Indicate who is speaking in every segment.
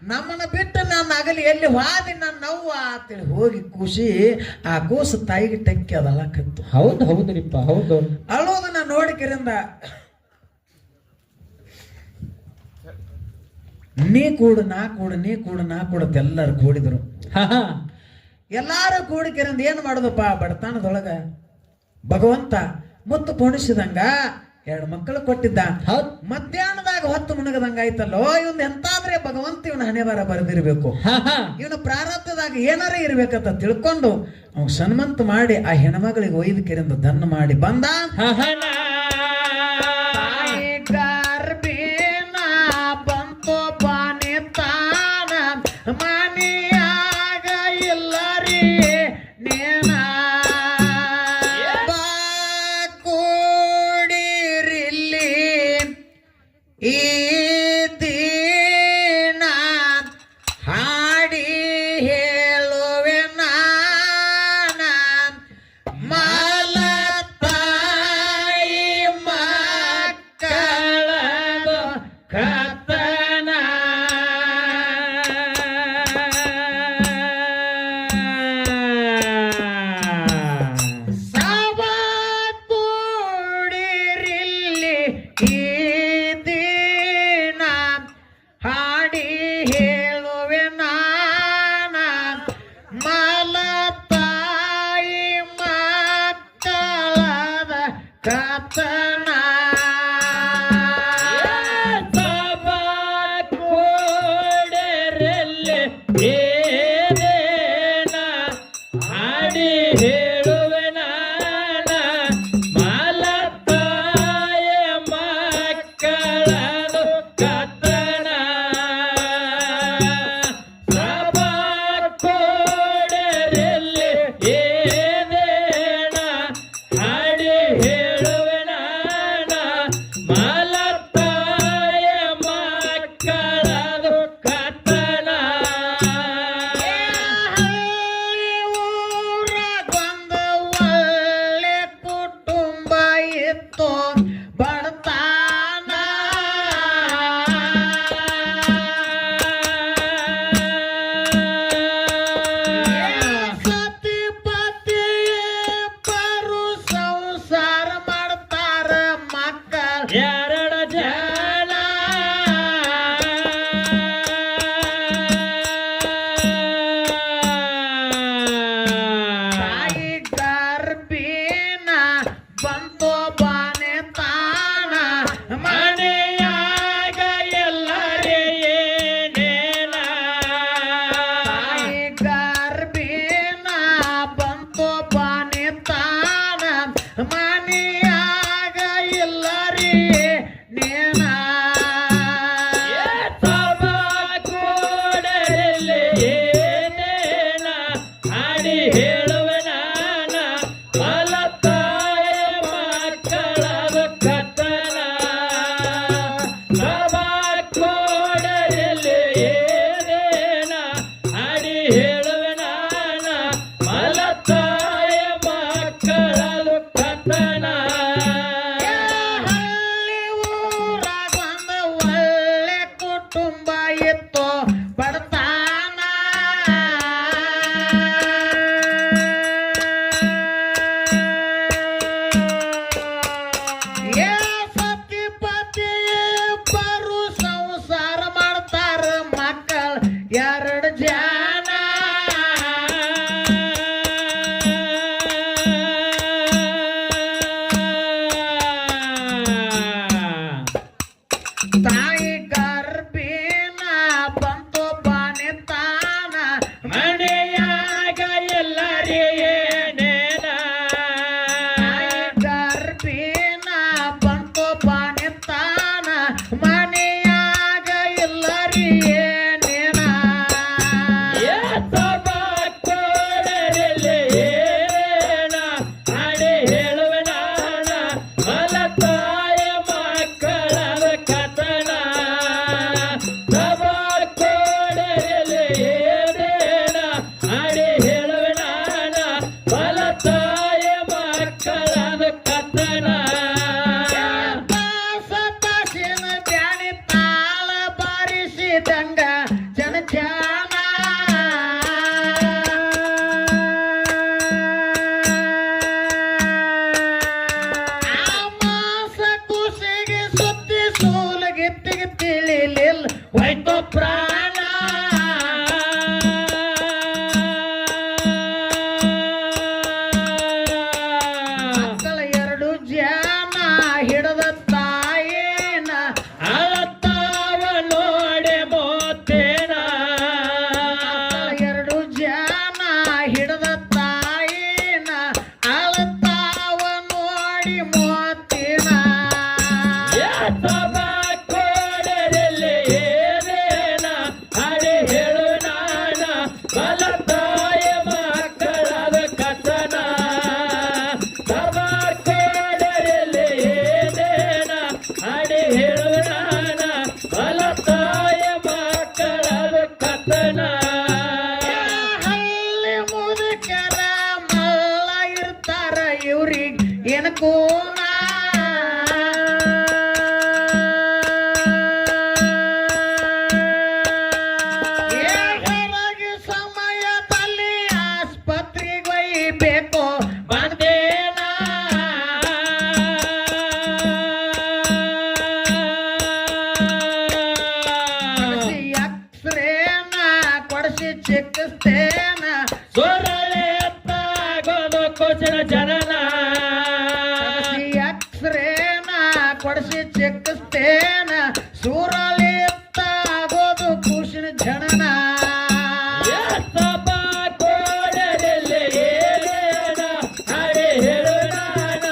Speaker 1: ನಮ್ಮನ್ನ ಬಿಟ್ಟು ನನ್ನ ಅಗಲಿ ಎಲ್ಲಿ ಹಾದಿ ನನ್ನ ಅವ್ವ ಅಂತೇಳಿ ಹೋಗಿ ಖುಷಿ ಆ ಕೂಸು ತಾಯಿಗೆ ಟೆಕ್ಕಿ ಅದ ಅಳಕತ್ತು.
Speaker 2: ಹೌದು ಹೌದ್ರಿಪ್ಪ ಹೌದು.
Speaker 1: ಅಳೋದನ್ನ ನೋಡಿಕರಿಂದ ನೀ ಕೂಡು ನಾ ಕೂಡು ನೀ ಕೂಡು ನಾ ಕೂಡತ್ ಎಲ್ಲರೂ ಕೂಡಿದ್ರು. ಎಲ್ಲಾರು ಕೂಡಿಕರಿಂದ ಏನ್ ಮಾಡುದಪ್ಪ ಬಡತನದೊಳಗ ಭಗವಂತ ಮುತ್ತು ಪೋಣಿಸಿದಂಗ 2 ಮಕ್ಕಳು ಕೊಟ್ಟಿದ್ದ. ಮಧ್ಯಾಹ್ನದಾಗ ಹೊತ್ತು ಮುಣಗದಂಗ ಆಯ್ತಲ್ಲೋ, ಇವನ್ ಎಂತಾದ್ರೆ ಭಗವಂತ ಇವನ ಹಣೆ ಬರ ಬರೆದಿರ್ಬೇಕು, ಇವನ ಪ್ರಾರಬ್ಧದಾಗ ಏನಾರ ಇರ್ಬೇಕಂತ ತಿಳ್ಕೊಂಡು ಅವ್ನು ಸನ್ಮಂತ ಮಾಡಿ ಆ ಹೆಣ್ಮಗಳಿಗೆ ಒಯ್ದಕೆರಿಂದ ದನ್ನ ಮಾಡಿ ಬಂದ. ಬಂತು ಪಾನಿ ತಾನ ಮನಿಯಾಗ ಇಲ್ಲರಿ ನೇನ ಕೂಡಿರಿಲ್ಲಿ ಈ ದಿನ ಹಾಡಿ ಹೇಳುವೆ ನಾನ ಮಲತಾಯಿ ಮಕ್ಕಳದು ಕತನ. ಸವ ಕೂಡಿರಿಲ್ಲಿ ಈ ದಿನ ಹಾಡಿ ಹೇಳುವೆ ನಾನ ಮಲತಾಯಿ ಮಕ್ಕಳದ ಕತನ.
Speaker 2: ಹಾಡಿ ಹೇಳುವೆ ನಾನ ಮಲತಾಯ ಮಕ್ಕಳದು ಕತ್ತಣ. ಸಭಾ ಕೋಡರಲ್ಲಿ ಏನೇನ ಹಾಡಿ ಹೇಳುವೆ ನಾನ ಮಲತಾಯ ಮಕ್ಕಳದು ಕತ್ತಣ.
Speaker 1: ಚಿಕ್ಕಸ್ತೇನ
Speaker 2: ಸೊರಳೆ ಎತ್ತಾಗೋದು ಕುಸಿನ ಜನನ
Speaker 1: ಅಕ್ಷರೇನ ಕೊಡಿಸಿ ಚಿಕ್ಕಸ್ತೇನ ಸೂರಲಿ ಎತ್ತಾಗೋದು ಕೂಸಿನ ಜನನ
Speaker 2: ಸಭಾ ಕೋಡರಲ್ಲಿ ಏನೇನ ಹರಿ ಹೇಳುನಾನ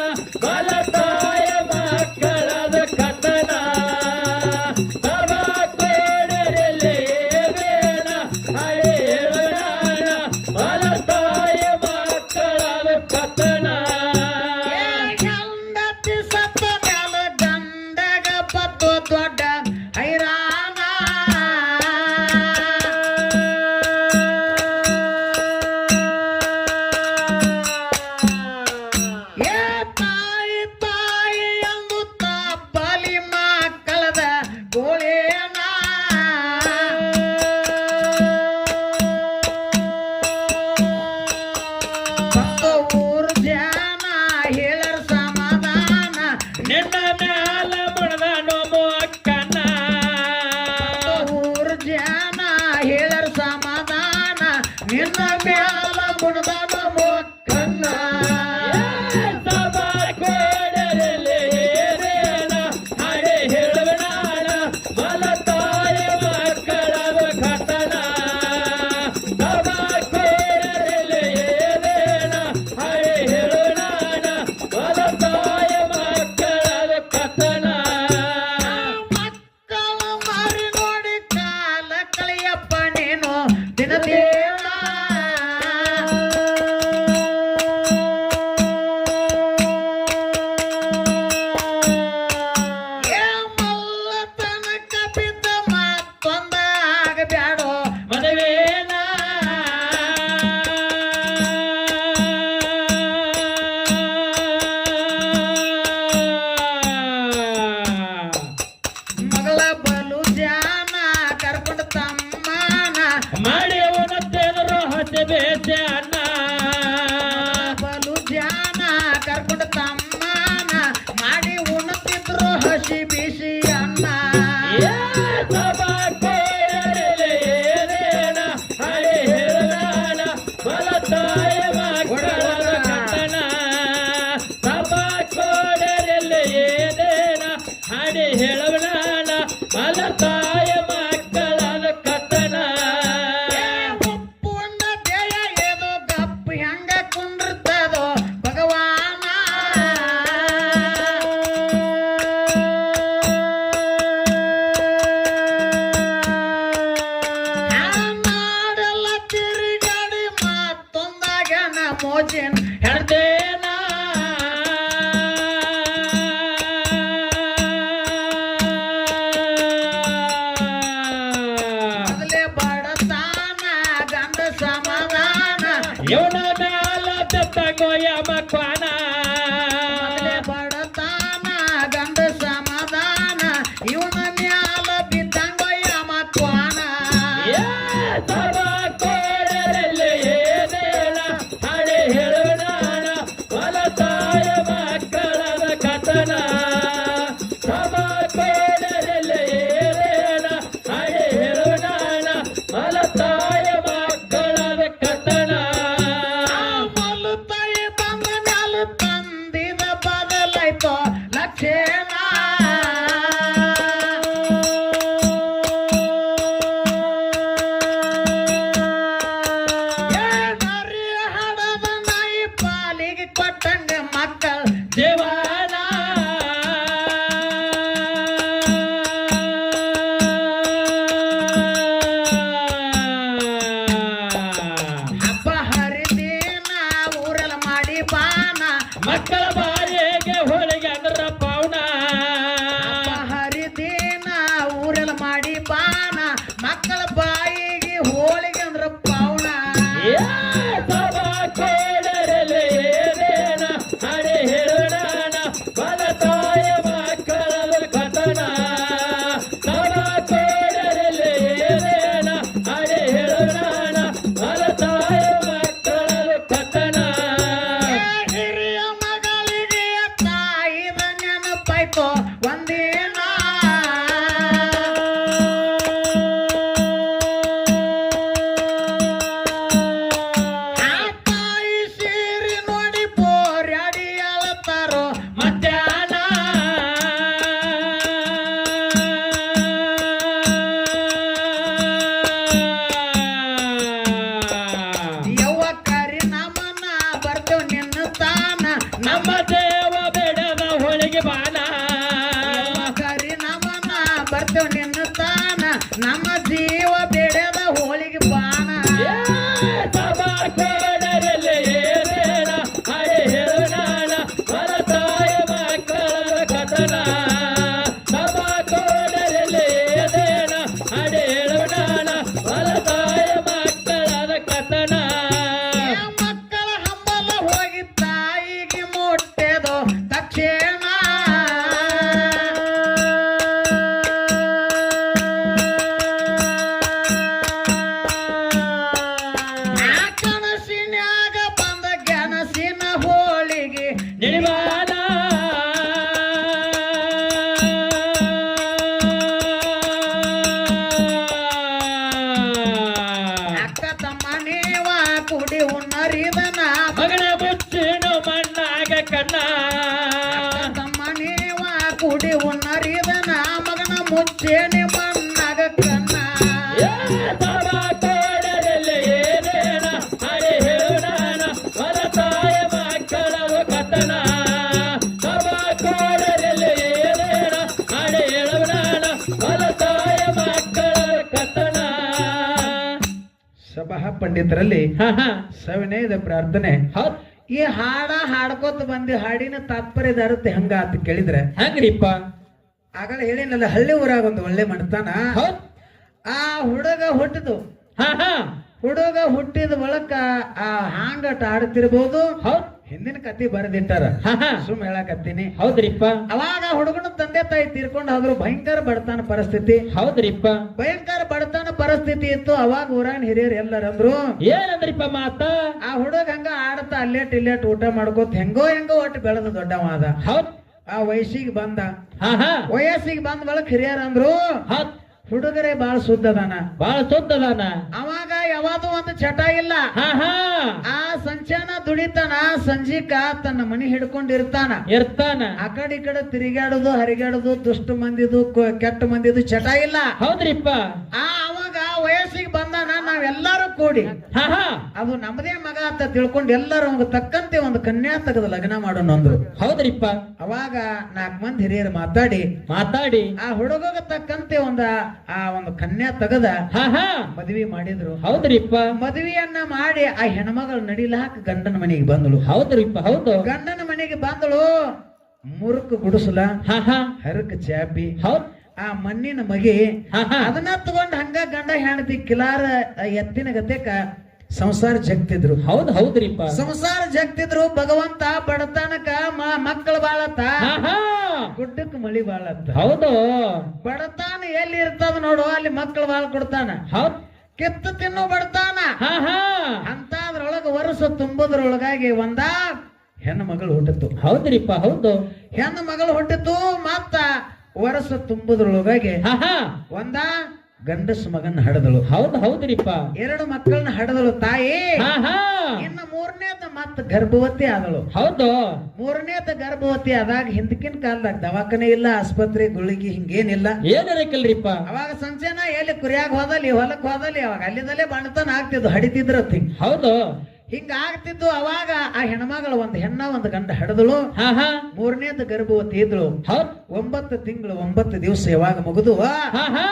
Speaker 2: ಬಲತಾಯ ಮಕ್ಕಳದ ಕಥನ ಸಭಾ ಕೋಡರಲ್ಲಿ ಏನೇನ ಹರಿ ಹೇಳುನಾನ ಬಲತಾಯ ಮಕ್ಕಳದ ಕಥನ
Speaker 1: ಗಂಡತಿ ಸತ್ತ ಮ್ಯಾಲ ಗಂಡಗ ಬತ್ತು ದೊಡ್ಡ ಹೈರಾಣ ಏ ತಾಯಿ ತಾಯಿ ಎಂಬುತ್ತ ಬಲಿ ಮಕ್ಕಳದ ಗೋಳೇನ ಬಂದು ಊರು ಜನ ಹೇಳರ ಸಮಾಧಾನ
Speaker 2: ನಿನ್ನ ಮ್ಯಾಲ ಮುಣದಾನು ಮೊಕ್ಕನ
Speaker 1: ಊರು ಜನ ಹೇಳರ ಸಮಾಧಾನ ನಿನ್ನ ಮ್ಯಾಲ ಮುಣದಾನ ಮೊಕ್ಕನ್ನ
Speaker 2: ಸಭಾ ಕೋಡರಲ್ಲಿ ಏನೇನ ಹರಿ ಹೇಳುವನಾನ ಬಲತಾಯ ಮಕ್ಕಳದ ಕಥನ ಸಭಾ ಕೋಡರಲ್ಲಿ ಏನೇನ ಹರಿ ಹೇಳುವನಾನ ಬಲತಾಯ ಮಕ್ಕಳದ ಕಥನ
Speaker 1: ಮಕ್ಕಳ ಮಾರಿ ನೋಡಿ ಕಾಲ ಕಳೆಯಪ್ಪ ನೀನು ದಿನದೇವ ಏ ಮಲ್ಲ ತನಕ ಬಿದ್ದ ಮತ್ತೊಂದಾಗ ಬ್ಯಾಡೋ
Speaker 2: ಮದುವೇನ
Speaker 1: ಮಗಳ ಬಲು ಜಾನ ಕರ್ಕೊಂಡು ತಮ್ಮನ
Speaker 2: ಮಾಡಿ ಅವನತ್ತೇನರು ಹಸಿ ಬೇಸೆ ಅನ್ನ
Speaker 1: ಬಲು ಜಾನ ಕರ್ಕೊಂಡು ತಮ್ಮನ ಮಾಡಿ ಉಣ್ಣತಿದ್ರು ಹಸಿ ಬಿಸಿ ಅನ್ನ
Speaker 2: ಸಭಾ ಕೋಡರಲ್ಲಿ ಏನೇನ ಹರಿ ಹೇಳುವನಾನ ಬಲತಾಯ ಮಕ್ಕಳದ ಕಥನ ಸಭಾ ಕೋಡರಲ್ಲಿ ಏನೇನ ಹರಿ ಹೇಳುವನಾನ ಬಲತಾಯ ಮಕ್ಕಳದ ಕಥನ
Speaker 1: ಉಪ್ಪುಂಡ ದೇಯ ಏದು ಗಪ್ಪು ಹೆಂಗ ಕುಂಡ್ರತದೋ ಭಗವಾನ ನಾಡೆಲ್ಲ ತಿರುಗಾಡಿ ಮತ್ತೊಂದಾಗ ಮೋಜಿನ್
Speaker 2: ಹೇಳ್ತೇನ
Speaker 1: ಮೊದಲೇ ಬಡತಾನ ಗಂಡ ಸಮಾಧಾನ
Speaker 2: ಇವನ ಮ್ಯಾಲ ತಗೋಯ ಮಕ್ವಾನ
Speaker 1: ಮೊದಲೇ ಬಡತಾನ ಗಂಡ ಸಮಾಧಾನ ಇವನ ಮ್ಯಾಲ ಬಿದ್ದಂಗೊಯ್ಯ ಮಕ್ವಾನ
Speaker 2: ಸಭಾ ಕೋಡರಲ್ಲಿ ಏನೇನ ಹರಿ ಹೇಳುವನಾನ ಬಲತಾಯ ಮಕ್ಕಳದ ಕಥನ ಸಭಾ ಕೋಡರಲ್ಲಿ ಏನೇನ ಹರಿ ಹೇಳುವನಾನ ಬಲತಾಯ ಮಕ್ಕಳದ ಕಥನ
Speaker 1: ಮಲ್ಲು ತಾಯಿ ಬಂದ ಮ್ಯಾಲ ಸೇನೆ ಮಣ್ಣಾಗ ಕನ್ನ
Speaker 2: ಏ ಸಭಾ ಕೋಡರಲ್ಲಿ ಏನೇನ ಹರಿ ಹೇಳೋಣ ಹೊರ ತಾಯ ಮಕ್ಕಳವು ಕಥನ ಸಭಾ ಕೋಡರಲ್ಲಿ ಏನೇನ ಹರಿ ಹೇಳೋಣ ಹೊರ ತಾಯ ಮಕ್ಕಳವು ಕಥನ.
Speaker 1: ಸಭಾ ಪಂಡಿತರಲ್ಲಿ
Speaker 2: ಹಾ ಹಾ
Speaker 1: ಸವಿನಯದ ಪ್ರಾರ್ಥನೆ.
Speaker 2: ಹೌದ್
Speaker 1: ಈ ಹಾಡ ಹಾಡ್ಕೋತ ಬಂದಿ ಹಾಡಿನ ತಾತ್ಪರ್ಯದ ಅರ್ಥ ಹೆಂಗ ಅಂತ ಕೇಳಿದ್ರೆ
Speaker 2: ಹಂಗ್ರಿಪ್ಪ.
Speaker 1: ಆಗಲೇ ಹೇಳಿನಲ್ಲ, ಹಳ್ಳಿ ಊರಾಗ ಒಂದು ಒಳ್ಳೆ ಮಾಡ್ತಾನ.
Speaker 2: ಹೌದ್
Speaker 1: ಆ ಹುಡುಗ ಹುಟ್ಟಿದು
Speaker 2: ಹಾ ಹಾ
Speaker 1: ಹುಡುಗ ಹುಟ್ಟಿದ ಬಳಕ ಆ ಹಾಂಗಟ ಆಡ್ತಿರ್ಬೋದು.
Speaker 2: ಹೌದ್
Speaker 1: ಹಿಂದಿನ ಕತಿ ಬರೆದಿಟ್ಟಾರ,
Speaker 2: ಹಾ ಹಾ
Speaker 1: ಸುಮ್ ಹೇಳಕತ್ತೀನಿ.
Speaker 2: ಹೌದ್ರಿಪ್ಪ.
Speaker 1: ಅವಾಗ ಹುಡುಗನ ತಂದೆ ತಾಯಿ ತೀರ್ಕೊಂಡು ಹೋದ್ರು. ಭಯಂಕರ ಬಡತನ ಪರಿಸ್ಥಿತಿ,
Speaker 2: ಹೌದ್ರಿಪ್ಪ.
Speaker 1: ಭಯಂಕರ ಬಡತನ ಪರಿಸ್ಥಿತಿ ಇತ್ತು. ಅವಾಗ ಊರಾನ ಹಿರಿಯರು ಎಲ್ಲರಂದ್ರು,
Speaker 2: ಏನಂದ್ರಿಪ್ಪ ಮಾತ?
Speaker 1: ಆ ಹುಡುಗ ಹಂಗ ಆಡತಾ ಅಲ್ಲೇಟ್ ಇಲ್ಲೇಟ್ ಊಟ ಮಾಡ್ಕೋತ ಹೆಂಗೋ ಒಟ್ಟು ಬೆಳೆದ ದೊಡ್ಡವಾದ.
Speaker 2: ಹೌದ್
Speaker 1: ಆ ವಯಸ್ಸಿಗೆ ಬಂದ.
Speaker 2: ಹಾ ಹಾ
Speaker 1: ವಯಸ್ಸಿಗೆ ಬಂದ ಬಳಕ ಹಿರಿಯರ್ ಅಂದ್ರು,
Speaker 2: ಹೌದ್
Speaker 1: ಹುಡುಗರೇ ಬಾಳ ಶುದ್ಧದಾನ.
Speaker 2: ಬಾಳ ಶುದ್ಧದಾನ.
Speaker 1: ಅವಾಗ ಯಾವಾಗೂ ಒಂದು ಚಟ ಇಲ್ಲ.
Speaker 2: ಹಾ ಹಾ
Speaker 1: ಆ ಸಂಚಾನ ದುಡಿತಾನ, ಸಂಜಿಕ ತನ್ನ ಮನಿ ಹಿಡ್ಕೊಂಡಿರ್ತಾನ.
Speaker 2: ಇರ್ತಾನ.
Speaker 1: ಆ ಕಡೆ ಈ ಕಡೆ ತಿರುಗಾಡುದು ಹರಿಗಾಡುದು, ದುಷ್ಟ ಮಂದಿದು ಕೆಟ್ಟ ಮಂದಿದು ಚಟ ಇಲ್ಲ.
Speaker 2: ಹೌದ್ರಿಪ್ಪ.
Speaker 1: ಅವಾಗ ವಯಸ್ಸಿಗೆ ಬಂದಾನ. ನಾವೆಲ್ಲರೂ ಕೂಡಿ
Speaker 2: ಹಾ ಹಾ
Speaker 1: ಅದು ನಮ್ಮದೇ ಮಗ ಅಂತ ತಿಳ್ಕೊಂಡು ಎಲ್ಲರೂ ಅವಾಗ ತಕ್ಕಂತೆ ಒಂದು ಕನ್ಯಾ ತೆಗೆದು ಲಗ್ನ ಮಾಡೋಣ ಅಂದ್ರು.
Speaker 2: ಹೌದ್ರಿಪ್ಪ.
Speaker 1: ಅವಾಗ 4 ಮಂದಿ ಹಿರಿಯರು ಮಾತಾಡಿ ಆ ಹುಡುಗಗ ತಕ್ಕಂತೆ ಒಂದು ಕನ್ಯಾ ತೆಗದ
Speaker 2: ಹಾ ಹಾ
Speaker 1: ಮದ್ವಿ ಮಾಡಿದ್ರು.
Speaker 2: ಹೌದ್ರಿಪ್ಪ.
Speaker 1: ಮದ್ವಿಯನ್ನ ಮಾಡಿ ಆ ಹೆಣ್ಮಗಳು ನಡಿಲಾಕ ಗಂಡನ ಮನೆಗೆ ಬಂದಳು.
Speaker 2: ಹೌದ್ರಿಪ್ಪ. ಹೌದು.
Speaker 1: ಗಂಡನ ಮನೆಗೆ ಬಂದಳು. ಮುರುಕು ಗುಡಿಸಲ,
Speaker 2: ಹಾ ಹಾ
Speaker 1: ಹರಕ ಚಾಪಿ,
Speaker 2: ಹೌದ್
Speaker 1: ಆ ಮಣ್ಣಿನ ಮಗಿ,
Speaker 2: ಹಾ ಹಾ
Speaker 1: ಅದನ್ನ ತಗೊಂಡ್ ಹಂಗ ಗಂಡ ಹೆಂಡತಿ ಕಿಲಾರ ಎತ್ತಿನ ಗತೆಕ ಸಂಸಾರ ಜಗ್ತಿದ್ರು.
Speaker 2: ಹೌದ್ರಿಪ್ಪ.
Speaker 1: ಸಂಸಾರ ಜಗ್ತಿದ್ರು. ಭಗವಂತ ಬಡತನಕ ಮಕ್ಕಳು ಬಾಳತ್ತ,
Speaker 2: ಹಾ ಹಾ
Speaker 1: ಗುಡ್ಡಕ್ಕೆ ಮಳಿ ಬಾಳತ್ತ.
Speaker 2: ಹೌದು.
Speaker 1: ಬಡತಾನ ಎಲ್ಲಿ ಇರ್ತದ ನೋಡು, ಅಲ್ಲಿ ಮಕ್ಕಳು ಬಾಳ ಕೊಡ್ತಾನ.
Speaker 2: ಹೌದ್
Speaker 1: ಕಿತ್ತು ತಿನ್ನು ಬಡತಾನ.
Speaker 2: ಹಾ ಹಾ
Speaker 1: ಅಂತದ್ರೊಳಗ ವರ್ಷ ತುಂಬುದ್ರೊಳಗಾಗಿ ಒಂದ ಹೆಣ್ಣು ಮಗಳು ಹುಟ್ಟಿತ್ತು.
Speaker 2: ಹೌದ್ರಿಪ್ಪ. ಹೌದು.
Speaker 1: ಹೆಣ್ಣು ಮಗಳು ಹುಟ್ಟಿತ್ತು. ಮತ್ತ ವರ್ಷ ತುಂಬುದ್ರೊಳಗಾಗಿ
Speaker 2: ಹಾ ಹಾ
Speaker 1: ಒಂದ ಗಂಡಸ ಮಗನ ಹಡದಳು.
Speaker 2: ಹೌದ್ರಿಪ್ಪ.
Speaker 1: 2 ಮಕ್ಕಳನ್ನ ಹಡದಳು ತಾಯಿ.
Speaker 2: ಹಾ ಹಾ
Speaker 1: ಇನ್ನು 3ನೇದ ಮತ್ತ ಗರ್ಭವತಿ ಆದಳು.
Speaker 2: ಹೌದು.
Speaker 1: 3ನೇದ ಗರ್ಭವತಿ ಆದಾಗ ಹಿಂದಕಿನ ಕಾಲದಾಗ ದವಾಖಾನೆ ಇಲ್ಲ, ಆಸ್ಪತ್ರೆ ಗುಳಿಗಿ ಹಿಂಗೇನಿಲ್ಲ.
Speaker 2: ಏನಿರಕಿಲ್ರಿಪ್ಪ.
Speaker 1: ಅವಾಗ ಸಂಜೆನ ಎಲ್ಲಿ ಕುರಿಯಾಗ ಹೋದಲ್ಲಿ ಹೊಲಕ್ ಹೋದಲ್ಲಿ ಅವಾಗ ಅಲ್ಲಿದಲ್ಲೇ ಬಾಣತನ ಆಗ್ತಿದ್ದು, ಹಡಿತಿದ್ರತ್ತಿ.
Speaker 2: ಹೌದು.
Speaker 1: ಹಿಂಗ ಆಗ್ತಿದ್ದು. ಅವಾಗ ಆ ಹೆಣ್ಮಗಳು ಒಂದು ಹೆಣ್ಣ ಒಂದು ಗಂಡ ಹಡದಳು.
Speaker 2: ಹಾ ಹಾ
Speaker 1: 3ನೇದ ಗರ್ಭವತಿ ಇದ್ಳು.
Speaker 2: ಹೌದ್
Speaker 1: 9 ತಿಂಗಳು 9 ದಿವಸ ಯಾವಾಗ ಮುಗಿದು
Speaker 2: ಹಾ ಹಾ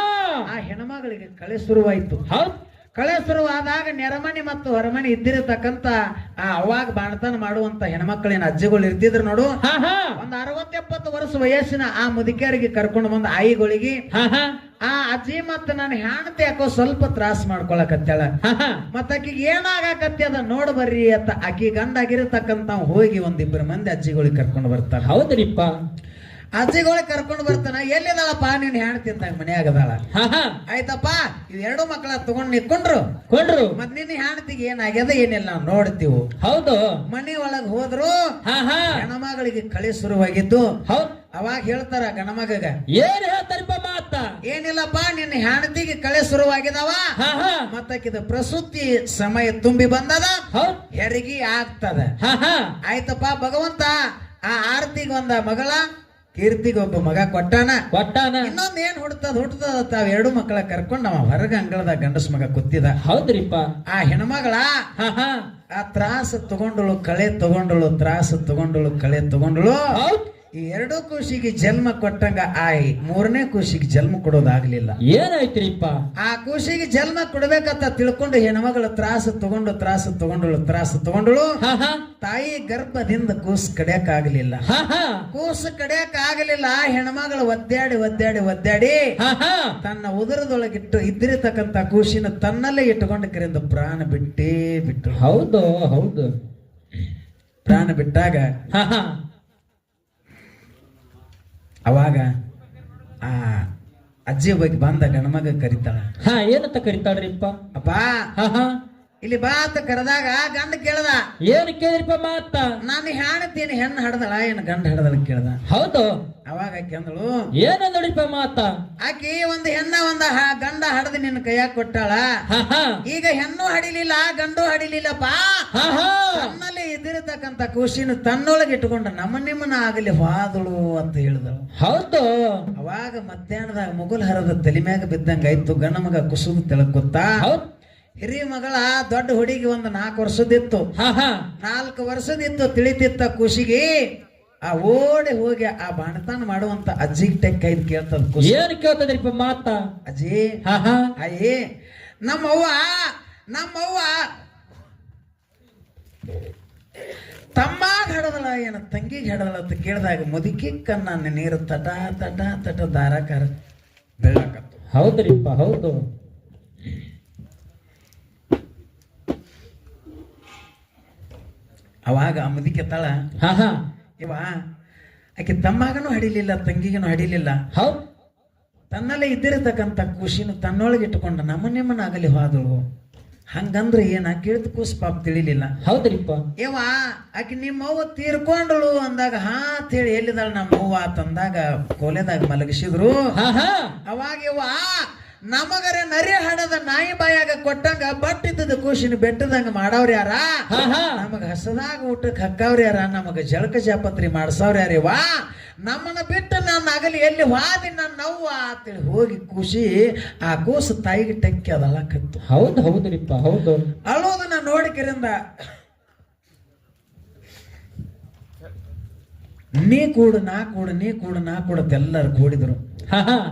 Speaker 1: ಆ ಹೆಣ್ಮಗಳಿಗೆ ಕಳೆ ಶುರುವಾಯ್ತು.
Speaker 2: ಹೌದ್
Speaker 1: ಕಳೆ ಶುರುವಾದಾಗ ನೆರಮಣಿ ಮತ್ತು ಹೊರಮಣಿ ಇದ್ದಿರತಕ್ಕಂತ ಅವಾಗ ಬಾಣತನ ಮಾಡುವಂತ ಹೆಣ್ಮಕ್ಳಿನ ಅಜ್ಜಿಗಳು ಇರ್ತಿದ್ರು ನೋಡು.
Speaker 2: ಹಾ ಹಾ
Speaker 1: ಒಂದು 60-70 ವರ್ಷ ವಯಸ್ಸಿನ ಆ ಮುದುಕಿಯರಿಗೆ ಕರ್ಕೊಂಡು ಬಂದ ಆಯಿಗಳಿಗೆ
Speaker 2: ಹಾ ಹಾ
Speaker 1: ಆ ಅಜ್ಜಿ ಮತ್ತ ನಾನು ಹೆಣ್ತಿ ಯಾಕೋ ಸ್ವಲ್ಪ ತ್ರಾಸ ಮಾಡ್ಕೊಳಕತ್ತಾಳ.
Speaker 2: ಹಾ ಹಾ
Speaker 1: ಮತ್ತ ಆಕಿಗೆ ಏನಾಗಕತ್ತಿ ಅದ ನೋಡ್ ಬರ್ರಿ ಅಂತ ಆಕಿ ಗಂಡ ಆಗಿರತಕ್ಕಂತ ಹೋಗಿ 1-2 ಮಂದಿ ಅಜ್ಜಿಗಳಿಗೆ ಕರ್ಕೊಂಡು ಬರ್ತಾರ.
Speaker 2: ಹೌದ್ರಿಪ್ಪ.
Speaker 1: ಅಜ್ಜಿಗಳಿಗೆ ಕರ್ಕೊಂಡು ಬರ್ತಾನ. ಎಲ್ಲಿದಾಳಪ್ಪ ನೀನ್ ಹೆಣ್ತಿ ಅಂತ ಮನ್ಯಾಗದಾಳ.
Speaker 2: ಹಾ ಹಾ
Speaker 1: ಆಯ್ತಪ್ಪ, ಇದು 2 ಮಕ್ಕಳ ತಗೊಂಡ್ ನಿಕ್ಕೊಂಡ್ರು.
Speaker 2: ಮತ್
Speaker 1: ನಿನ್ನ ಹೆಣ್ತಿಗೆ ಏನಾಗ್ಯದ ಏನಿಲ್ಲ ನಾವು ನೋಡ್ತೀವಿ.
Speaker 2: ಹೌದು.
Speaker 1: ಮನಿ ಒಳಗ್ ಹೋದ್ರು.
Speaker 2: ಹಾ ಹಾ
Speaker 1: ಹೆಣ್ಮಗಳಿಗೆ ಕಳೆ ಶುರುವಾಗಿದ್ದು.
Speaker 2: ಹೌದ್
Speaker 1: ಅವಾಗ ಹೇಳ್ತಾರ ಗಣಮಗಗ,
Speaker 2: ಏನ್ ಹೇಳ್ತಾರಿಪ್ಪ ಮಾತ?
Speaker 1: ಏನಿಲ್ಲಪ್ಪ ನಿನ್ನ ಹೆಣ್ತಿಗೆ ಕಳೆ ಶುರುವಾಗಿದಾವ.
Speaker 2: ಹಾ ಹಾ
Speaker 1: ಮತ್ತಕ್ಕಿದ ಪ್ರಸೂತಿ ಸಮಯ ತುಂಬಿ ಬಂದದ,
Speaker 2: ಹೌದ್
Speaker 1: ಹೆರಿಗೆ ಆಗ್ತದ.
Speaker 2: ಹಾ ಹಾ
Speaker 1: ಆಯ್ತಪ್ಪ, ಭಗವಂತ ಆ ಆರತಿಗೆ ಒಂದ ಮಗಳ, ಕೀರ್ತಿಗೆ ಒಬ್ಬ ಮಗ ಕೊಟ್ಟಾನ. ಇನ್ನೊಂದ್ ಏನ್ ಹುಟ್ಟದ ತಾವ್ 2 ಮಕ್ಕಳ ಕರ್ಕೊಂಡ್ ನಾವ್ ಹೊರಗ ಅಂಗಳದಾಗ ಗಂಡಸ್ ಮಗ ಕೂತಿದ.
Speaker 2: ಹೌದ್ರಿಪ್ಪ.
Speaker 1: ಆ ಹೆಣ್ಮಗಳ
Speaker 2: ಹಾ ಹಾ
Speaker 1: ಆ ತ್ರಾಸ ತಗೊಂಡಳು, ಕಳೆ ತಗೊಂಡಳು, ತ್ರಾಸ ತಗೊಂಡಳು, ಕಳೆ ತಗೊಂಡಳು.
Speaker 2: ಹೌದ್
Speaker 1: ಈ 2 ಕೂಸಿಗೆ ಜನ್ಮ ಕೊಟ್ಟಂಗ ಆಯಿ 3ನೇ ಕೂಸಿಗೆ ಜನ್ಮ ಕೊಡೋದಾಗ್ಲಿಲ್ಲ.
Speaker 2: ಏನಾಯ್ತ್ರಿಪ್ಪ?
Speaker 1: ಆ ಕೂಸಿಗೆ ಜನ್ಮ ಕೊಡ್ಬೇಕಂತ ತಿಳ್ಕೊಂಡು ಹೆಣ್ಮಗಳು ತ್ರಾಸ ತಗೊಂಡಳು. ತಾಯಿ ಗರ್ಭದಿಂದ ಕೂಸು ಕಡಿಯಕ್ ಆಗ್ಲಿಲ್ಲ. ಕೂಸು ಕಡಿಯಕ್ ಆಗಲಿಲ್ಲ. ಹೆಣ್ಮಗಳು ಒದ್ದಾಡಿ ತನ್ನ ಉದರದೊಳಗಿಟ್ಟು ಇದ್ದಿರತಕ್ಕಂತ ಕೂಸಿನ ತನ್ನಲ್ಲೇ ಇಟ್ಟುಕೊಂಡು ಕರೆಯಿಂದ ಪ್ರಾಣ ಬಿಟ್ಟು.
Speaker 2: ಹೌದು.
Speaker 1: ಪ್ರಾಣ ಬಿಟ್ಟಾಗ ಅವಾಗ ಆ ಅಜ್ಜಿ ಹೋಗಿ ಬಂದ ಗಣಮಗ ಕರಿತಾಳ.
Speaker 2: ಏನಂತ ಕರಿತಾಳ್ರಿಪ್ಪ?
Speaker 1: ಅಪ್ಪ, ಇಲ್ಲಿ ಬಾ ಅಂತ ಕರೆದಾಗ ಗಂಡ ಕೇಳ್ದ,
Speaker 2: ಏನ್ ಕೇಳಿರಿಪ್ಪ ಮಾತ?
Speaker 1: ನಾನು ಹೆಣ್ತೀನಿ ಹೆಣ್ಣು ಹಡದಳ ಏನ್ ಗಂಡ ಹಡದಳ ಕೇಳ್ದ.
Speaker 2: ಹೌದು.
Speaker 1: ಅವಾಗ ಆಕಿ ಅಂದಳು,
Speaker 2: ಏನ ನೋಡಿಪ್ಪ ಮಾತ?
Speaker 1: ಆಕಿ ಒಂದು ಹೆಣ್ಣ ಗಂಡ ಹಡದ ನಿನ್ನ ಕೈಯಾಗ ಕೊಟ್ಟಾಳ. ಈಗ ಹೆಣ್ಣು ಹಡಿಲಿಲ್ಲ ಗಂಡು ಹಡಿಲಿಲ್ಲಪ್ಪ. ತನ್ನಲ್ಲಿ ಇದ್ದಿರತಕ್ಕಂತ ಖುಷಿನ ತನ್ನೊಳಗೆ ಇಟ್ಟುಕೊಂಡ ನಿಮ್ಮನ್ನ ಆಗಲಿ ಹಾದಳು ಅಂತ ಹೇಳಿದಳು.
Speaker 2: ಹೌದು.
Speaker 1: ಅವಾಗ ಮಧ್ಯಾಹ್ನದಾಗ ಮುಗುಲ್ ಹರದ ತಲೆ ಮ್ಯಾಗ ಬಿದ್ದಂಗ ಆಯ್ತು. ಗಂಡ ಮಗ ಕುಸುಮ ತೆಳಗ್ ಗೊತ್ತಾ. ಹಿರಿಯ ಮಗಳ ದೊಡ್ಡ ಹುಡುಗಿ ಒಂದು 4 ವರ್ಷದಿತ್ತು. 4 ವರ್ಷದಿತ್ತು ತಿಳಿತಿತ್ತ ಖುಷಿಗೆ. ಆ ಓಡಿ ಹೋಗಿ ಆ ಬಾಣತಾನ ಮಾಡುವಂತ ಅಜ್ಜಿಗೆ ಟೆಕ್ ಐದ್ ಕೇಳ್ತದ.
Speaker 2: ಏನ್ ಕೇಳ್ತದ್ರಿಪ್ಪ ಮಾತ?
Speaker 1: ಅಜ್ಜಿ ಅಯ್ಯೇ ನಮ್ಮವ್ವ ತಮ್ಮಾಗ ಹಡದಳ ಏನ ತಂಗಿಗೆ ಹಡದಳ ಅಂತ ಕೇಳಿದಾಗ ಮುದುಕಿ ಕನ್ನ ನೀರು ತಟ ತಟ ತಟ ದಾರಾಕಾರ ಬೆಳ್ಳಕತ್ತು.
Speaker 2: ಹೌದ್ರಿಪ್ಪ ಹೌದು.
Speaker 1: ಅವಾಗ ಆ ಮುದುಕಿ ತಳ ಇವ ಆಕೆ ತಮ್ಮಗನು ಹಡಿಲಿಲ್ಲ ತಂಗಿಗನು ಹಡಿಲಿಲ್ಲ.
Speaker 2: ಹೌದ್.
Speaker 1: ತನ್ನಲ್ಲೇ ಇದ್ದಿರತಕ್ಕಂತ ಖುಷಿನ ತನ್ನೊಳಗೆ ಇಟ್ಟುಕೊಂಡ ನಮ್ಮನ್ನಾಗಲಿ ಹೋದಳು. ಹಂಗಂದ್ರೆ ಏನ ಕೇಳಿದ ಕೂಸ್ ಪಾಪ ತಿಳಿಲಿಲ್ಲ.
Speaker 2: ಹೌದ್ರಿಪ್ಪ.
Speaker 1: ಇವ ಆಕೆ ನಿಮ್ಮವ್ವ ತೀರ್ಕೊಂಡಳು ಅಂದಾಗ ಅಂತ ಹೇಳಿ ಎಲ್ಲಿದಾಳ ನಮ್ಮವ್ವ ತಂದಾಗ ಕೋಲೆದಾಗ ಮಲಗಿಸಿದ್ರು. ಅವಾಗ ಇವ ನಮಗರೆ ನರಿ ಹಣದ ನಾಯಿ ಬಾಯಾಗ ಕೊಟ್ಟಂಗ ಬಟ್ಟಿದ್ದ ಖುಷಿನ ಬೆಟ್ಟದಂಗ ಮಾಡವ್ರ ಯಾರ? ನಮಗ ಹಸದಾಗ ಊಟಕ್ಕೆ ಹಕ್ಕವ್ರ ಯಾರ? ನಮಗ ಜಳಕ ಜಾಪತ್ರಿ ಮಾಡ್ಸವ್ರ ಯಾರಿವಾ? ನಮ್ಮನ್ನ ಬಿಟ್ಟು ನನ್ನ ಅಗಲಿ ಎಲ್ಲಿ ವಾದಿ ನನ್ನ ಅವ್ವ ಅಂತೇಳಿ ಹೋಗಿ ಖುಷಿ ಆ ಕೂಸು ತಾಯಿಗೆ ಟೆಕ್ಕಿ ಅದಳಕತ್ತು.
Speaker 2: ಹೌದು ಹೌದ್ರಿಪ್ಪ ಹೌದು.
Speaker 1: ಅಳೋದನ್ನ ನೋಡಿಕರಿಂದ ನೀ ಕೂಡು ನಾ ಕೂಡತ್ ಎಲ್ಲರೂ ಕೂಡಿದ್ರು.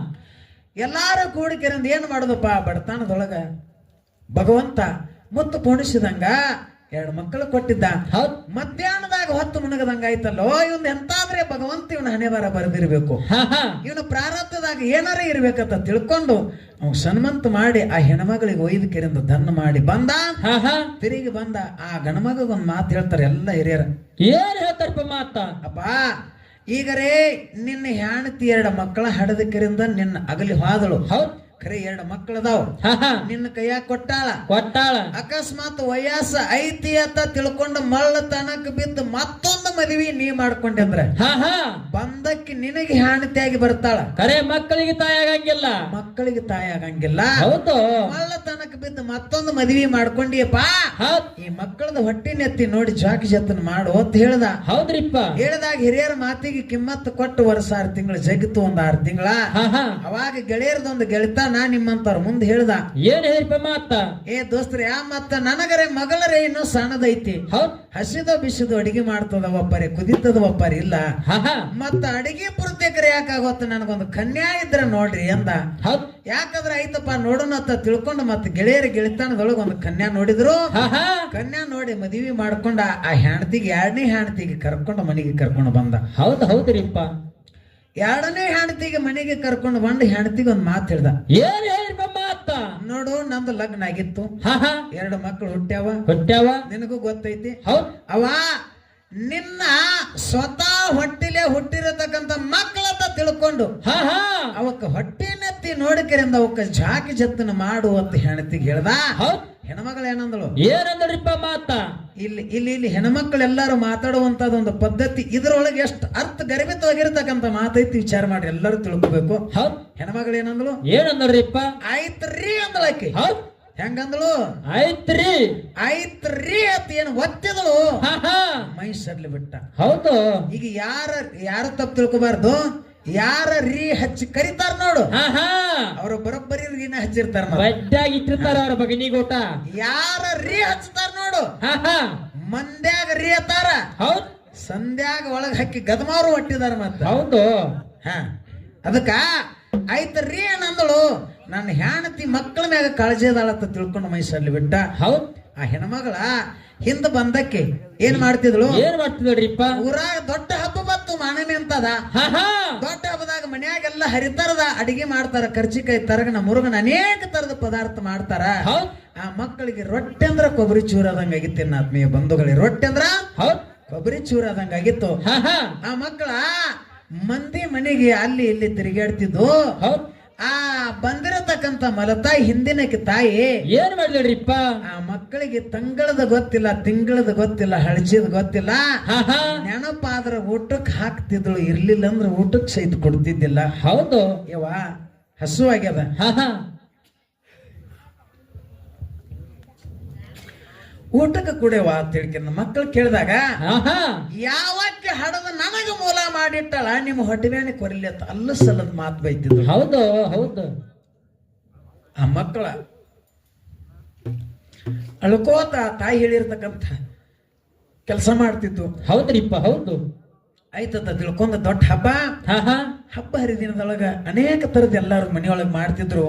Speaker 1: ಎಲ್ಲಾರು ಕೂಡಿಕೆರಂದ ಏನ್ ಮಾಡುದಪ್ಪ ಬಡತನದೊಳಗ ಭಗವಂತ ಮುತ್ತು ಪೋಣಿಸಿದಂಗ 2 ಮಕ್ಕಳು ಕೊಟ್ಟಿದ್ದ. ಮಧ್ಯಾಹ್ನದಾಗ ಹೊತ್ತು ಮುಣಗದಂಗ ಆಯ್ತಲ್ಲೋ. ಇವನ್ ಎಂತಾದ್ರೆ ಭಗವಂತ ಇವನ ಹಣೆ ಬರ ಬರೆದಿರ್ಬೇಕು. ಇವನು ಪ್ರಾರಬ್ಧದಾಗ ಏನಾರ ಇರ್ಬೇಕಂತ ತಿಳ್ಕೊಂಡು ಅವ್ನು ಸನ್ಮಂತ ಮಾಡಿ ಆ ಹೆಣ್ಮಗಳಿಗೆ ಒಯ್ದು ಕೆರೆಂದು ದನ್ನ ಮಾಡಿ ಬಂದ. ತಿರುಗಿ ಬಂದ ಆ ಗಣಮಗೊಂದ್ ಮಾತು ಹೇಳ್ತಾರೆ ಎಲ್ಲ ಹಿರಿಯರ.
Speaker 2: ಏನ್ ಹೇಳ್ತಾರಪ್ಪ ಮಾತ?
Speaker 1: ಅಪ್ಪ ಈಗರೇ ನಿನ್ನ ಹೆಣ್ತಿ 2 ಮಕ್ಕಳ ಹಡದಕರಿಂದ ನಿನ್ನ ಅಗಲಿ ಹೋದಳು. ಖರೆ 2 ಮಕ್ಕಳದಾವ್ ನಿನ್ನ ಕೈಯಾಗ ಕೊಟ್ಟಾಳ. ಅಕಸ್ಮಾತ್ ವಯಸ್ಸು ಐತಿ ಅಂತ ತಿಳ್ಕೊಂಡು ಮಳ್ಳ ತನಕ ಬಿದ್ದು ಮತ್ತೊಂದು ಮದುವೆ ನೀ ಮಾಡ್ಕೊಂಡೆ ಅಂದ್ರೆ ಬಂದಕ್ಕೆ ನಿನಗೆ ಹೆಣ್ತಿಯಾಗಿ ಬರ್ತಾಳ.
Speaker 2: ಖರೆ ಮಕ್ಕಳಿಗೆ ತಾಯಿ ಆಗಂಗಿಲ್ಲ. ಹೌದು.
Speaker 1: ಮಳ್ಳ ತನಕ ಬಿದ್ದು ಮತ್ತೊಂದು ಮದುವೆ ಮಾಡ್ಕೊಂಡಿಯಪ್ಪ. ಈ ಮಕ್ಕಳದ ಹೊಟ್ಟಿನೆತ್ತಿ ನೋಡಿ ಜಾಕಿ ಜತನ್ ಮಾಡು ಅಂತ ಹೇಳ್ದ.
Speaker 2: ಹೌದ್ರಿಪ್ಪ.
Speaker 1: ಹೇಳಿದಾಗ ಹಿರಿಯರ ಮಾತಿಗೆ ಕಿಮ್ಮತ್ತು ಕೊಟ್ಟು ವರ್ಷ 6 ತಿಂಗಳು ಜಗಿತ್ತು. 6 ತಿಂಗಳ ಅವಾಗ ಗೆಳೆಯರದೊಂದು ಗೆಳತ ನಾ ನಿಮ್ಮಂತವ್ರ ಮುಂದೆ ಹೇಳ್ದ.
Speaker 2: ಏನ್ ಹೇಳಿಪ್ಪ ಮಾತ?
Speaker 1: ಏ ದೋಸ್ತ್ರಿ ಮತ್ತ ನನಗರೆ ಮಗಳರೇ ಇನ್ನೂ ಸಣ್ಣದೈತಿ. ಹಸಿದ ಬಿಸಿದು ಅಡಿಗೆ ಮಾಡ್ತದ ಒಪ್ಪರಿ, ಕುದಿತದ ಒಪ್ಪರಿ ಇಲ್ಲ. ಮತ್ತ ಅಡಿಗೆ ಪೂರ್ತಿಕರೆ ಯಾಕಾಗೋತ್ತ ನನಗೊಂದು ಕನ್ಯಾ ಇದ್ರ ನೋಡ್ರಿ ಅಂದ. ಯಾಕಂದ್ರೆ ಆಯ್ತಪ್ಪ ನೋಡೋಣ ಅಂತ ತಿಳ್ಕೊಂಡು ಮತ್ತ ಗೆಳೆಯರ ಗೆಳೆತನದೊಳಗ ಒಂದು ಕನ್ಯಾ ನೋಡಿದ್ರು. ಕನ್ಯಾ ನೋಡಿ ಮದುವೆ ಮಾಡ್ಕೊಂಡ ಆ ಹೆಣ್ತಿಗೆ 2ನೇ ಹೆಣ್ತಿಗೆ ಕರ್ಕೊಂಡು ಮನೆಗೆ ಕರ್ಕೊಂಡು ಬಂದ.
Speaker 2: ಹೌದ್ರಿಪ್ಪ.
Speaker 1: 2ನೇ ಹೆಣ್ತಿಗೆ ಮನೆಗೆ ಕರ್ಕೊಂಡು ಬಂದು ಹೆಣ್ತಿಗೆ ಒಂದ್ ಮಾತು ಹೇಳ್ದ.
Speaker 2: ಏನ್ ಹೇಳಿಪ್ಪ ಮಾತ?
Speaker 1: ನೋಡು ನಂದು ಲಗ್ನ ಆಗಿತ್ತು. 2 ಮಕ್ಕಳು ಹುಟ್ಟ್ಯಾವ. ನಿನಗೂ ಗೊತ್ತೈತಿ. ಅವ ನಿನ್ನ ಸ್ವತಃ ಹೊಟ್ಟಿಲೆ ಹುಟ್ಟಿರತಕ್ಕಂತ ಮಕ್ಕಳಂತ ತಿಳ್ಕೊಂಡು ಅವಕ್ಕ ಹೊಟ್ಟಿನೆತ್ತಿ ನೋಡಿಕರಿಂದ ಅವಕ್ಕ ಜಾಕಿ ಜತ್ತನ ಮಾಡು ಅಂತ ಹೆಣ್ತಿಗೆ ಹೇಳ್ದ. ಹೆಣ್ಮಗಳು ಏನಂದಳು?
Speaker 2: ಏನಂದ್ರಿಪ್ಪ ಮಾತ?
Speaker 1: ಇಲ್ಲಿ ಹೆಣ್ಮಕ್ಳೆಲ್ಲಾರು ಮಾತಾಡುವಂತದೊಂದು ಪದ್ಧತಿ. ಇದ್ರೊಳಗೆ ಎಷ್ಟು ಅರ್ಥ ಗರ್ಭಿತವಾಗಿರ್ತಕ್ಕಂಥ ಮಾತೈತಿ ವಿಚಾರ ಮಾಡಿ ಎಲ್ಲರೂ ತಿಳ್ಕೋಬೇಕು. ಹೆಣ್ಮಗಳು ಏನಂದಳು?
Speaker 2: ಏನಂದ್ರಿಪ್ಪ?
Speaker 1: ಆಯ್ತ್ರಿ ಅಂದಳಾಕಿ. ಹೆಂಗಂದಳು? ಆಯ್ತ್ರಿ ಅಂತ ಏನು ಒತ್ತಿದಳು. ಮೈ ಸಡ್ಲಿ ಬಿಟ್ಟ.
Speaker 2: ಹೌದು.
Speaker 1: ಈಗ ಯಾರು ತಪ್ಪು ತಿಳ್ಕೊಬಾರ್ದು. ಯಾರ ರೀ ಹಚ್ಚಿ ಕರಿತಾರ ನೋಡು, ಅವ್ರ ಬರೋಬ್ಬರಿ ರೀನ ಹಚ್ಚಿರ್ತಾರ.
Speaker 2: ಇಟ್ಟಿರ್ತಾರ ಅವ್ರ ಬಗನಿಗೋಟ.
Speaker 1: ಯಾರ ರೀ ಹಚ್ತಾರ ನೋಡು, ಮಂದ್ಯಾಗ ರೀ ಅತ್ತಾರ. ಸಂಧ್ಯಾಗ ಒಳಗ ಹಾಕಿ ಗದಮಾರು ಹೊಟ್ಟಿದಾರ. ಮತ್ತ
Speaker 2: ಹೌದು.
Speaker 1: ಅದಕ್ಕ ಆಯ್ತ್ರಿ ಏನಂದಳು? ನನ್ನ ಹೆಣ್ತಿ ಮಕ್ಕಳ ಮ್ಯಾಗ ಕಾಳಜಿ ಅದಾಳತ್ತ ತಿಳ್ಕೊಂಡು ಮೈಸಲ್ಲಿ ಬಿಟ್ಟ. ಆ ಹೆಣ್ಮಗಳ ಹಿಂದ ಬಂದಕ್ಕೆ ಏನ್ ಮಾಡ್ತಿದ್ಳು? ಊರಾಗ ದೊಡ್ಡ ಹಬ್ಬ ಬತ್ತು ಮಾನಮಿ ಅಂತದ. ದೊಡ್ಡ ಹಬ್ಬದಾಗ ಮನ್ಯಾಗೆಲ್ಲ ಹರಿತರದ ಅಡಿಗೆ ಮಾಡ್ತಾರ. ಕರ್ಚಿಕಾಯಿ, ತರಗನ, ಮುರುಗನ ಅನೇಕ ತರದ ಪದಾರ್ಥ ಮಾಡ್ತಾರ. ಆ ಮಕ್ಕಳಿಗೆ ರೊಟ್ಟಿ ಅಂದ್ರ ಕೊಬ್ಬರಿ ಚೂರಾದಂಗ ಆಗಿತ್ತು. ಆತ್ಮೀಯ ಬಂಧುಗಳಿಗೆ ರೊಟ್ಟಿ ಅಂದ್ರ ಕೊಬ್ಬರಿ ಚೂರಾದಂಗ ಆಗಿತ್ತು. ಆ ಮಕ್ಕಳ ಮಂದಿ ಮನೆಗೆ ಅಲ್ಲಿ ಇಲ್ಲಿ ತಿರುಗಾಡ್ತಿದ್ದು. ಆ ಬಂದಿರತಕ್ಕ ಮಾಡ್ತಕ್ಕಂತ ಮಲತಾಯಿ ಹಿಂದಿನಕ್ಕೆ ತಾಯಿ
Speaker 2: ಏನ್ ಮಾಡ್ಲಿಡ್ರಿಪ್ಪ
Speaker 1: ಆ ಮಕ್ಕಳಿಗೆ ತಂಗಳದ ಗೊತ್ತಿಲ್ಲ ತಿಂಗಳದ ಗೊತ್ತಿಲ್ಲ ಹಳಚಿದ ಗೊತ್ತಿಲ್ಲ
Speaker 2: ಹಾ ಹಾ
Speaker 1: ನೆನಪಾದ್ರ ಊಟಕ್ಕೆ ಹಾಕ್ತಿದ್ಳು ಇರ್ಲಿಲ್ಲ ಅಂದ್ರೆ ಊಟಕ್ಕೆ ಸಹಿತ ಕೊಡ್ತಿದ್ದಿಲ್ಲ
Speaker 2: ಹೌದು
Speaker 1: ಯವ್ವ ಹಸು ಆಗ್ಯದ
Speaker 2: ಹಾ ಹಾ
Speaker 1: ಊಟಕ್ಕೆ ಕುಡಿಯವ ತಿಳ್ಕೊಂಡ ಮಕ್ಕಳು ಕೇಳಿದಾಗ
Speaker 2: ಹಾ ಹಾ
Speaker 1: ಯಾವಕ್ಕೆ ಹಡದ ನನಗ ಮೂಲ ಮಾಡಿಟ್ಟಳ ನಿಮ್ಮ ಹೊಟ್ಟೆಬೇನೆ ಕೊರಿಲಿ ಅಂತ ಅಲ್ಲ ಸಲ್ಲದ ಮಾತು ಬೈತಿದ್ರು
Speaker 2: ಹೌದು ಹೌದು
Speaker 1: ಆ ಮಕ್ಕಳ ಅಳ್ಕೋತ ತಾಯಿ ಹೇಳಿರ್ತಕ್ಕಂಥ ಕೆಲಸ ಮಾಡ್ತಿತ್ತು
Speaker 2: ಹೌದ್ರಿಪ್ಪ ಹೌದು
Speaker 1: ಆಯ್ತದ ತಿಳ್ಕೊಂಡ ದೊಡ್ಡ ಹಬ್ಬ
Speaker 2: ಹಾ ಹಾ
Speaker 1: ಹಬ್ಬ ಹರಿದಿನದೊಳಗ ಅನೇಕ ತರದ ಎಲ್ಲಾರು ಮನೆಯೊಳಗೆ ಮಾಡ್ತಿದ್ರು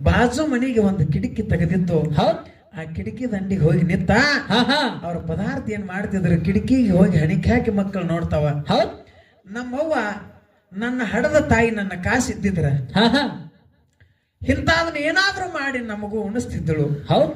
Speaker 1: ಬಾಜು ಮನೆಗೆ ಒಂದು ಕಿಟಕಿ ತೆಗೆದಿತ್ತು
Speaker 2: ಹೌದ್
Speaker 1: ಆ ಕಿಟಕಿ ದಂಡಿಗೆ ಹೋಗಿ ನಿಂತ
Speaker 2: ಹಾ ಹಾ
Speaker 1: ಅವ್ರ ಪದಾರ್ಥ ಏನ್ ಮಾಡ್ತಿದ್ರು ಕಿಟಕಿಗೆ ಹೋಗಿ ಹಣಿಕೆ ಹಾಕಿ ಮಕ್ಕಳು ನೋಡ್ತಾವ
Speaker 2: ಹೌದ್
Speaker 1: ನಮ್ಮವ್ವ ನನ್ನ ಹಡದ ತಾಯಿ ನನ್ನ ಕಾಸಿದ್ದಿದ್ರ
Speaker 2: ಹಾ ಹಾ
Speaker 1: ಇಂಥದನ್ನ ಏನಾದ್ರೂ ಮಾಡಿ ನಮಗೂ ಉಣಿಸ್ತಿದ್ದಳು
Speaker 2: ಹೌದ್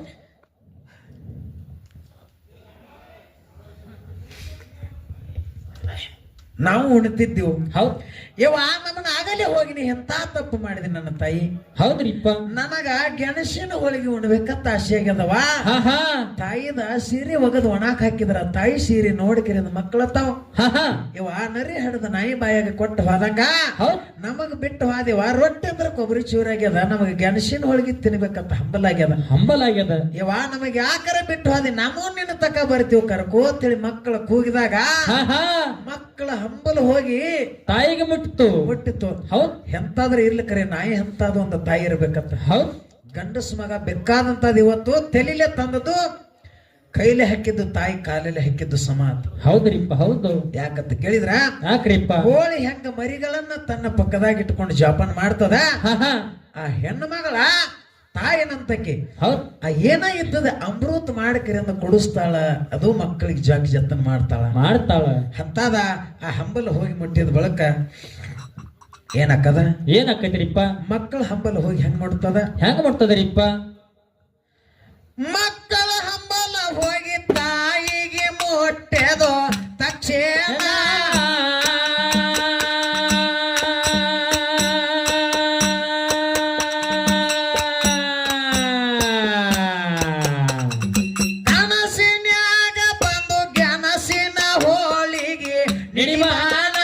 Speaker 1: ನಾವು ಉಣ್ತಿದ್ದೆವು
Speaker 2: ಹೌದ್
Speaker 1: ಯವ್ವ ನಮ್ಮನ್ನ ಆಗಲೇ ಹೋಗಿ ನೀ ಎಂತ ತಪ್ಪು ಮಾಡಿದೆ ನನ್ನ ತಾಯಿ
Speaker 2: ಹೌದ್ರಿಪ್ಪ
Speaker 1: ನನಗ ಗೆಣಸಿನ ಹೋಳಿಗೆ ಉಣ್ಬೇಕಂತ ಆಸೆ ಆಗ್ಯದವ
Speaker 2: ಹಾ ಹಾ
Speaker 1: ತಾಯಿದ ಸೀರೆ ಒಗದು ಒಣಾಕ್ ಹಾಕಿದ್ರ ತಾಯಿ ಸೀರೆ ನೋಡ್ಕಿರಿಂದ ಮಕ್ಕಳತ್ತಾವ
Speaker 2: ಹಾ ಹಾ
Speaker 1: ಯವ್ವ ನರಿ ಹಡದ ನಾಯಿ ಬಾಯಾಗ ಕೊಟ್ಟು ಹೋದಂಗ
Speaker 2: ಹೌದ್
Speaker 1: ನಮಗ್ ಬಿಟ್ಟು ಹೋದೆವ ರೊಟ್ಟಿ ಅಂದ್ರೆ ಕೊಬ್ಬರಿ ಚೂರಾಗ್ಯದ ನಮಗ್ ಗೆಣಸಿನ ಹೋಳಿಗೆ ತಿನ್ಬೇಕಂತ ಹಂಬಲಾಗ್ಯದ
Speaker 2: ಹಂಬಲಾಗ್ಯದ
Speaker 1: ಯವ್ವ ನಮಗ್ ಯಾಕರ ಬಿಟ್ಟು ಹೋದೆ ನಮೂ ನಿನ್ನ ತಕ ಬರ್ತೀವಿ ಕರ್ಕೋತೇಳಿ ಮಕ್ಕಳ ಕೂಗಿದಾಗ
Speaker 2: ಹಾ ಹಾ
Speaker 1: ಮಕ್ಕಳ ಹಂಬಲ್ ಹೋಗಿ
Speaker 2: ತಾಯಿಗೆ ಮುಟ್ಟಿತು
Speaker 1: ಹುಟ್ಟಿತ್ತು
Speaker 2: ಹೌದ್
Speaker 1: ಎಂತಾದ್ರೆ ಇರ್ಲಿ ಕರೆ ನಾಯಿ ಎಂತಾದ ಒಂದು ತಾಯಿ ಇರ್ಬೇಕಂತ
Speaker 2: ಹೌದ್
Speaker 1: ಗಂಡಸ ಮಗ ಬೇಕಾದಂತದ್ ಇವತ್ತು ತೆಲಿಲೆ ತಂದದ್ದು ಕೈಲೆ ಹಾಕಿದ್ದು ತಾಯಿ ಕಾಲಲ್ಲಿ ಹಾಕಿದ್ದು ಸಮಾನ
Speaker 2: ಹೌದ್ರಿಪ್ಪ ಹೌದು
Speaker 1: ಯಾಕಂತ ಕೇಳಿದ್ರ
Speaker 2: ಯಾಕ್ರಿಪ್ಪ
Speaker 1: ಕೋಳಿ ಹೆಂಗ ಮರಿಗಳನ್ನ ತನ್ನ ಪಕ್ಕದಾಗ ಇಟ್ಕೊಂಡು ಜಾಪಾನ ಮಾಡ್ತದ
Speaker 2: ಹಾ ಹಾ
Speaker 1: ಆ ಹೆಣ್ಣು ಮಗಳ ತಾಯಿನಂತಕ್ಕೆ
Speaker 2: ಹೌದ್
Speaker 1: ಆ ಏನ ಇದ್ದದ ಅಮೃತ ಮಾಡಕರಿಂದ ಕೊಡಿಸ್ತಾಳ ಅದು ಮಕ್ಕಳಿಗೆ ಜಾಗ ಜತನ ಮಾಡ್ತಾಳ
Speaker 2: ಮಾಡ್ತಾಳ
Speaker 1: ಅಂತದ ಆ ಹಂಬಲ್ ಹೋಗಿ ಮುಟ್ಟಿದ ಬಳಕ ಏನಾಕದ
Speaker 2: ಏನಾಕೈತ್ರಿಪ್ಪ
Speaker 1: ಮಕ್ಕಳ ಹಂಬಲ್ ಹೋಗಿ ಹೆಂಗ್ ಮಾಡ್ತದ
Speaker 2: ಹೆಂಗ ಮಾಡ್ತದ್ರಿಪ್ಪ
Speaker 1: ಮಕ್ಕಳ ಹಂಬಲ ಹೋಗಿ ತಾಯಿಗೆ ಮುಟ್ಟೆದು ತಕ್ಷಣ ಕನಸಿನ್ಯಾಗ ಬಂದು ಗೆಣಸಿನ ಹೋಳಿಗೆ
Speaker 2: ನಿಡಿಮಾನ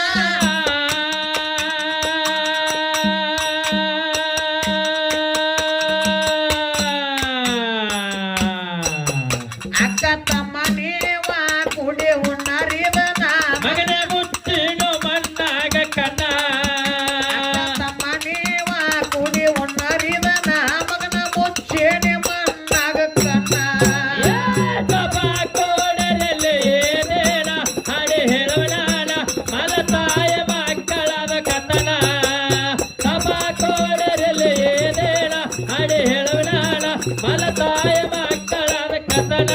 Speaker 1: ಅಕ್ಕ ತಮ್ಮ ನೀವ ಕುಡಿ ಉಣ್ಣರಿದನ
Speaker 2: ಮಗನ ಮುಚ್ಚಿನು ಮಣ್ಣಾಗ ಕನ್ನ
Speaker 1: ತಮ್ಮ ನೀವ ಕುಡಿ ಉಣ್ಣರಿದನ ಮಗನ ಮುಚ್ಚೇನೆ ಮಣ್ಣಾಗ ಕನ್ನ
Speaker 2: ಸಭಾ ಕೋಡರಲ್ಲಿ ಏನೇನ ಹಡಿ ಹೇಳೋಣ ಮಲತಾಯ ಮಕ್ಕಳದ ಕನ್ನಡ ಸಭಾ ಕೋಡರಲ್ಲಿ ಏನೇನ ಹಡಿ ಹೇಳೋಣ ಮಲತಾಯ ಮಕ್ಕಳದ ಕನ್ನಡ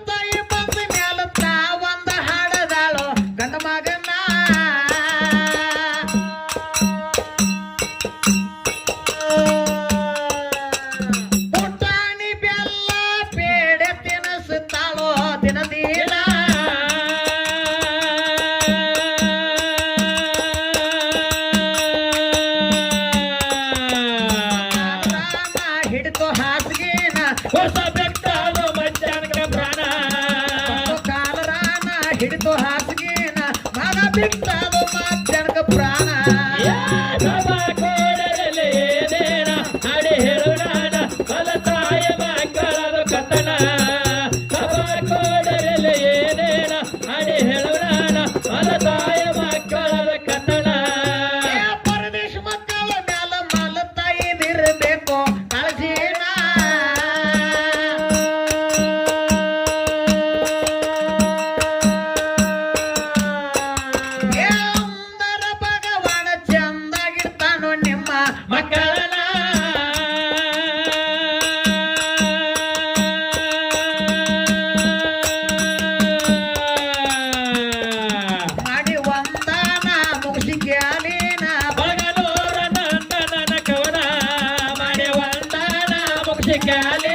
Speaker 1: ತಾಯಿ ಬಂದ ಮ್ಯಾಲ ತಾವಂದ ಹಾಡದಾಳು ಗಂಡ ಮಗನ ಪುಟಾಣಿ ಬೆಲ್ಲ ಬೇಡೆ ತಿನ್ನಿಸುತ್ತಾಳೋ ದಿನ ದಿನ ಹಿಡಿದು ಹಾಸಿಗೆನ
Speaker 2: ಹೊಸ ಬೆಟ್ಟದು ಮಧ್ಯಾಹ್ನದ ಪ್ರಾಣ
Speaker 1: ಕಾಲರಾನ ಹಿಡಿದು ಹಾಸಿಗೆನ ಮಗ ಬಿಟ್ಟದು ಮಧ್ಯಾಹ್ನಕ ಪ್ರಾಣ
Speaker 2: ಸಭಾ ಕೋಡರಲ್ಲಿ ಏನೇನ ಹಡಿ ಹೇಳೋಣ ಮಲತಾಯ ಮಕ್ಕಳದ ಕನ್ನಡ ಸಭಾ ಕೋಡರಲ್ಲಿ ಏನೇನ ಹಡಿ ಹೇಳೋಣ ಮಲತಾಯ ಮಕ್ಕಳದ ಕನ್ನಡ
Speaker 1: ಪರದೇಶ ಮಕ್ಕಳ ಮ್ಯಾಲ ಮಲತಾಯಿದಿರ್ಬೇಕು ಕಾಳಜಿನ ಅಂದರ ಭಗವಾನ ಚಂದಾಗಿರ್ತಾನೋ ನಿಮ್ಮ
Speaker 2: ಮಕ್ಕಳನ
Speaker 1: ಮಾಡಿ ಒಂದಾನ ಮುಗಿಸಿ ಗ್ಯಾಲಿನ
Speaker 2: ಮಗನೂರ ನಂದನ ಕವನ ಮಾಡಿ ಒಂದನ ಮುಗಿಸಿ ಕಾಲಿ